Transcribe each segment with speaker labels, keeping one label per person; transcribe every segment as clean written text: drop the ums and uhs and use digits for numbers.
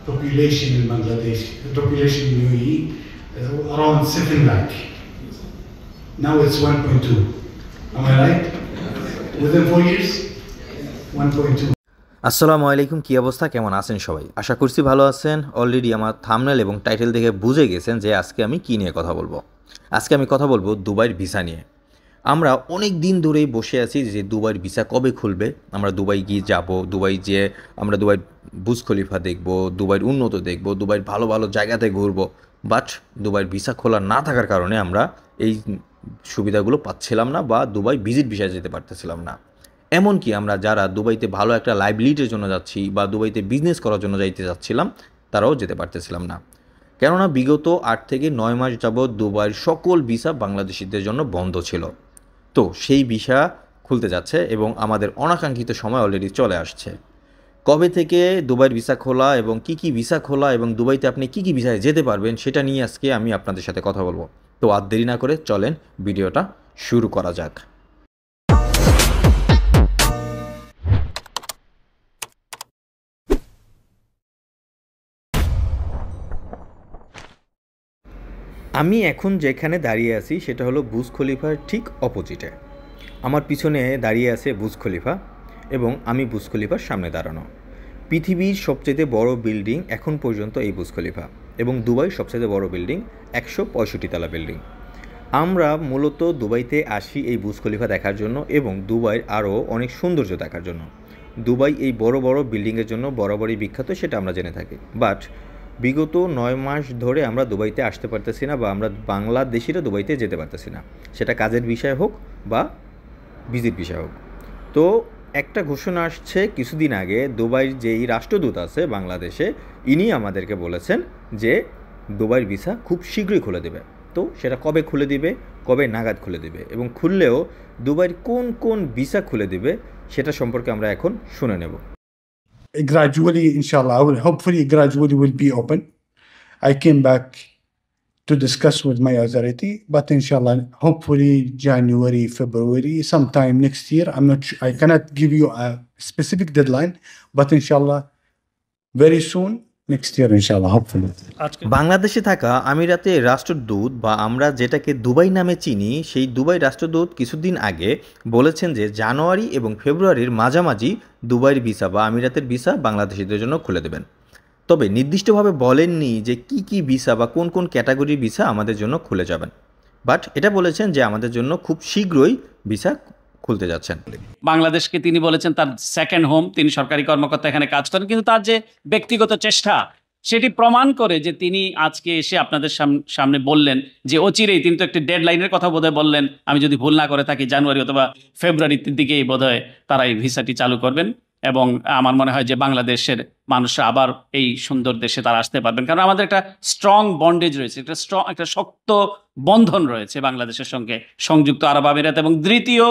Speaker 1: population in Bangladesh, the population in UAE, around 7 lakh. Now it's 1.2. Am I right? Within 4 years, 1.2.
Speaker 2: আসসালামু আলাইকুম, কী অবস্থা, কেমন আছেন সবাই? আশা করছি ভালো আছেন। অলরেডি আমার থাম্বনেল এবং টাইটেল দেখে বুঝে গেছেন যে আজকে আমি কী নিয়ে কথা বলবো। আজকে আমি কথা বলবো দুবাইয়ের ভিসা নিয়ে। আমরা অনেক দিন ধরেই বসে আছি যে দুবাইয়ের ভিসা কবে খুলবে, আমরা দুবাই গিয়ে যাব, দুবাই যেয়ে আমরা দুবাইয়ের বুর্জ খলিফা দেখব, দুবাইয়ের উন্নত দেখব, দুবাইয়ের ভালো ভালো জায়গাতে ঘুরবো। বাট দুবাইয়ের ভিসা খোলা না থাকার কারণে আমরা এই সুবিধাগুলো পাচ্ছিলাম না বা দুবাই ভিজিট ভিসায় যেতে পারতেছিলাম না। এমনকি আমরা যারা দুবাইতে ভালো একটা লাইভলিহুডের জন্য যাচ্ছি বা দুবাইতে বিজনেস করার জন্য যাইতে যাচ্ছিলাম, তারাও যেতে পারতেছিলাম না। কেননা বিগত 8 থেকে 9 মাস যাবৎ দুবাইয়ের সকল ভিসা বাংলাদেশিদের জন্য বন্ধ ছিল। তো সেই ভিসা খুলতে যাচ্ছে এবং আমাদের অনাকাঙ্ক্ষিত সময় অলরেডি চলে আসছে। কবে থেকে দুবাইয়ের ভিসা খোলা এবং কি ভিসা খোলা এবং দুবাইতে আপনি কি ভিসায় যেতে পারবেন সেটা নিয়ে আজকে আমি আপনাদের সাথে কথা বলবো। তো আর দেরি না করে চলেন ভিডিওটা শুরু করা যাক। আমি এখন যেখানে দাঁড়িয়ে আছি সেটা হলো বুর্জ খলিফার ঠিক অপোজিটে। আমার পিছনে দাঁড়িয়ে আছে বুর্জ খলিফা এবং আমি বুর্জ খলিফার সামনে দাঁড়ানো। পৃথিবীর সবচেয়ে বড় বিল্ডিং এখন পর্যন্ত এই বুর্জ খলিফা এবং দুবাইয়ের সবচেয়ে বড় বিল্ডিং 165 তলা বিল্ডিং। আমরা মূলত দুবাইতে আসি এই বুর্জ খলিফা দেখার জন্য এবং দুবাইয়ের আরও অনেক সৌন্দর্য দেখার জন্য। দুবাই এই বড় বড় বিল্ডিংয়ের জন্য বরাবরই বিখ্যাত, সেটা আমরা জেনে থাকি। বাট বিগত 9 মাস ধরে আমরা দুবাইতে আসতে পারতেছি না বা আমরা বাংলাদেশিরা দুবাইতে যেতে পারতেছি না, সেটা কাজের বিষয় হোক বা ভিজিট বিষয় হোক। তো একটা ঘোষণা আসছে কিছুদিন আগে, দুবাইয়ের যেই রাষ্ট্রদূত আছে বাংলাদেশে, ইনি আমাদেরকে বলেছেন যে দুবাইয়ের ভিসা খুব শীঘ্রই খুলে দেবে। তো সেটা কবে খুলে দিবে, কবে নাগাদ খুলে দিবে এবং খুললেও দুবাইয়ের কোন ভিসা খুলে দিবে সেটা সম্পর্কে আমরা এখন শুনে নেব।
Speaker 1: Gradually, inshallah, hopefully gradually will be open. I came back to discuss with my authority, but inshallah, hopefully January, February, sometime next year. I'm not sure, I cannot give you a specific deadline, but inshallah, very soon, next year, inshallah, hopefully.
Speaker 2: বাংলাদেশে থাকা আমিরাতের রাষ্ট্রদূত বা আমরা যেটাকে Dubai নামে চিনি, সেই দুবাই রাষ্ট্রদূত কিছুদিন আগে বলেছেন যে জানুয়ারি এবং ফেব্রুয়ারির মাঝামাঝি দুবাইয়ের ভিসা বা আমিরাতের ভিসা বাংলাদেশিদের জন্য খুলে দেবেন। তবে নির্দিষ্টভাবে বলেননি যে কি ভিসা বা কোন ক্যাটাগরির ভিসা আমাদের জন্য খুলে যাবেন। বাট এটা বলেছেন যে আমাদের জন্য খুব শীঘ্রই ভিসা খুলতে যাচ্ছেন।
Speaker 3: বাংলাদেশকে তিনি বলেছেন তার সেকেন্ড হোম, তিনি সরকারি কর্মকর্তা, এখানে কাজ করেন, কিন্তু তার যে ব্যক্তিগত চেষ্টা সেটি প্রমাণ করে যে তিনি আজকে এসে আপনাদের সামনে বললেন যে অচিরেই, তিনি তো একটি ডেডলাইনের কথা বোধহয় বললেন, আমি যদি ভুল না করে থাকি জানুয়ারি অথবা ফেব্রুয়ারির দিকেই বোধহয় তারা এই ভিসাটি চালু করবেন এবং আমার মনে হয় যে বাংলাদেশের মানুষরা আবার এই সুন্দর দেশে তারা আসতে পারবেন, কারণ আমাদের একটা স্ট্রং বন্ডেজ রয়েছে, একটা শক্ত বন্ধন রয়েছে বাংলাদেশের সঙ্গে সংযুক্ত আরব আমিরাত, এবং দ্বিতীয়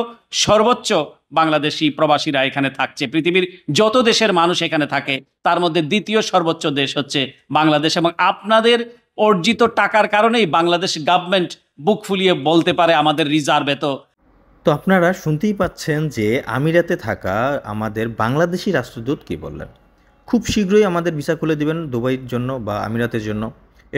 Speaker 3: সর্বোচ্চ বাংলাদেশি প্রবাসীরা এখানে থাকছে। পৃথিবীর যত দেশের মানুষ এখানে থাকে তার মধ্যে দ্বিতীয় সর্বোচ্চ দেশ হচ্ছে বাংলাদেশ, এবং আপনাদের অর্জিত টাকার কারণেই বাংলাদেশ গভর্নমেন্ট বুক ফুলিয়ে বলতে পারে আমাদের রিজার্ভ এত।
Speaker 2: তো আপনারা শুনতেই পাচ্ছেন যে আমিরাতে থাকা আমাদের বাংলাদেশি রাষ্ট্রদূত কী বললেন, খুব শীঘ্রই আমাদের ভিসা খুলে দেবেন দুবাইয়ের জন্য বা আমিরাতের জন্য।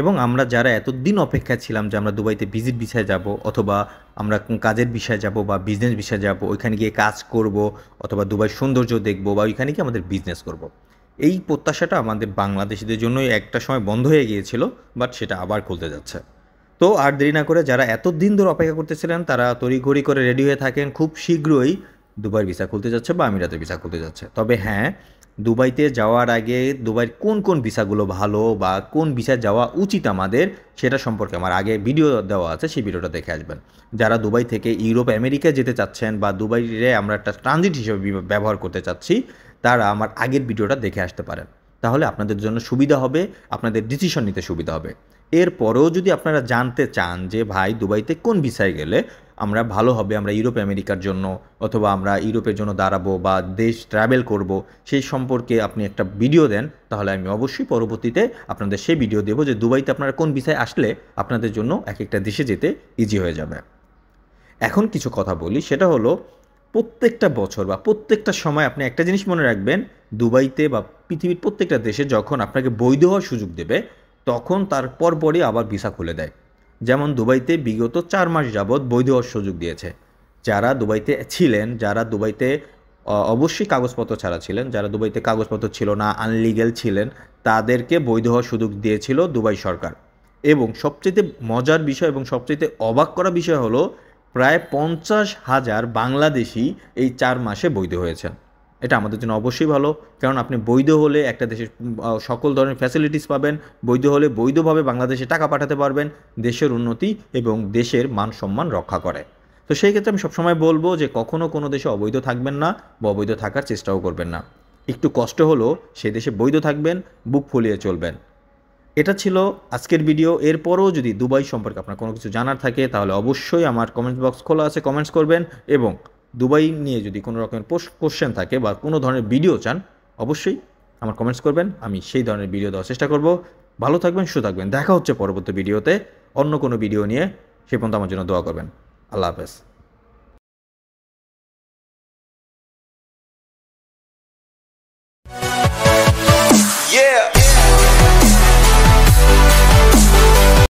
Speaker 2: এবং আমরা যারা এতদিন অপেক্ষা ছিলাম যে আমরা দুবাইতে ভিজিট ভিসায় যাব অথবা আমরা কাজের বিষয়ে যাব বা বিজনেস বিষয়ে যাব, ওইখানে গিয়ে কাজ করব অথবা দুবাইয়ের সৌন্দর্য দেখব বা ওইখানে গিয়ে আমাদের বিজনেস করব, এই প্রত্যাশাটা আমাদের বাংলাদেশিদের জন্যই একটা সময় বন্ধ হয়ে গিয়েছিল, বাট সেটা আবার খুলতে যাচ্ছে। তো আর দেরি না করে যারা এতদিন ধরে অপেক্ষা করতেছিলেন তারা তড়িঘড়ি করে রেডি হয়ে থাকেন, খুব শীঘ্রই দুবাইয়ের ভিসা খুলতে যাচ্ছে বা আমিরাতের ভিসা খুলতে যাচ্ছে। তবে হ্যাঁ, দুবাইতে যাওয়ার আগে দুবাইয়ের কোন ভিসাগুলো ভালো বা কোন ভিসা যাওয়া উচিত আমাদের সেটা সম্পর্কে আমার আগে ভিডিও দেওয়া আছে, সেই ভিডিওটা দেখে আসবেন। যারা দুবাই থেকে ইউরোপ আমেরিকা যেতে চাচ্ছেন বা দুবাইয়ে আমরা একটা ট্রানজিট হিসেবে ব্যবহার করতে চাচ্ছি, তারা আমার আগের ভিডিওটা দেখে আসতে পারেন, তাহলে আপনাদের জন্য সুবিধা হবে, আপনাদের ডিসিশন নিতে সুবিধা হবে। এরপরেও যদি আপনারা জানতে চান যে ভাই দুবাইতে কোন ভিসায় গেলে আমরা ভালো হবে, আমরা ইউরোপ আমেরিকার জন্য অথবা আমরা ইউরোপের জন্য দাঁড়াবো বা দেশ ট্রাভেল করব, সেই সম্পর্কে আপনি একটা ভিডিও দেন, তাহলে আমি অবশ্যই পরবর্তীতে আপনাদের সেই ভিডিও দেবো যে দুবাইতে আপনারা কোন ভিসায় আসলে আপনাদের জন্য এক একটা দেশে যেতে ইজি হয়ে যাবে। এখন কিছু কথা বলি, সেটা হলো প্রত্যেকটা বছর বা প্রত্যেকটা সময় আপনি একটা জিনিস মনে রাখবেন দুবাইতে বা পৃথিবীর প্রত্যেকটা দেশে যখন আপনাকে বৈধ হওয়ার সুযোগ দেবে তখন তার পরপরই আবার ভিসা খুলে দেয়। যেমন দুবাইতে বিগত 4 মাস যাবৎ বৈধ হওয়ার সুযোগ দিয়েছে। যারা দুবাইতে ছিলেন, যারা দুবাইতে অবশ্যই কাগজপত্র ছাড়া ছিলেন, যারা দুবাইতে কাগজপত্র ছিল না, আনলিগ্যাল ছিলেন, তাদেরকে বৈধ হওয়ার সুযোগ দিয়েছিল দুবাই সরকার। এবং সবচেয়ে মজার বিষয় এবং সবচেয়ে অবাক করা বিষয় হলো প্রায় 50,000 বাংলাদেশি এই 4 মাসে বৈধ হয়েছেন। এটা আমাদের জন্য অবশ্যই ভালো, কারণ আপনি বৈধ হলে একটা দেশের সকল ধরনের ফ্যাসিলিটিস পাবেন, বৈধ হলে বৈধভাবে বাংলাদেশে টাকা পাঠাতে পারবেন, দেশের উন্নতি এবং দেশের মান সম্মান রক্ষা করে। তো সেই ক্ষেত্রে আমি সবসময় বলবো যে কখনও কোনো দেশে অবৈধ থাকবেন না বা অবৈধ থাকার চেষ্টাও করবেন না। একটু কষ্ট হলেও সেই দেশে বৈধ থাকবেন, বুক ফুলিয়ে চলবেন। এটা ছিল আজকের ভিডিও। এরপরও যদি দুবাই সম্পর্কে আপনার কোনো কিছু জানার থাকে তাহলে অবশ্যই আমার কমেন্ট বক্স খোলা আছে, কমেন্টস করবেন। এবং দুবাই নিয়ে যদি কোনো রকমের কোশ্চেন থাকে বা কোনো ধরনের ভিডিও চান অবশ্যই আমার কমেন্টস করবেন, আমি সেই ধরনের ভিডিও দেওয়ার চেষ্টা করব। ভালো থাকবেন, সুস্থ থাকবেন, দেখা হচ্ছে পরবর্তী ভিডিওতে অন্য কোনো ভিডিও নিয়ে। সে পর্যন্ত আমার জন্য দোয়া করবেন। আল্লাহ হাফেজ।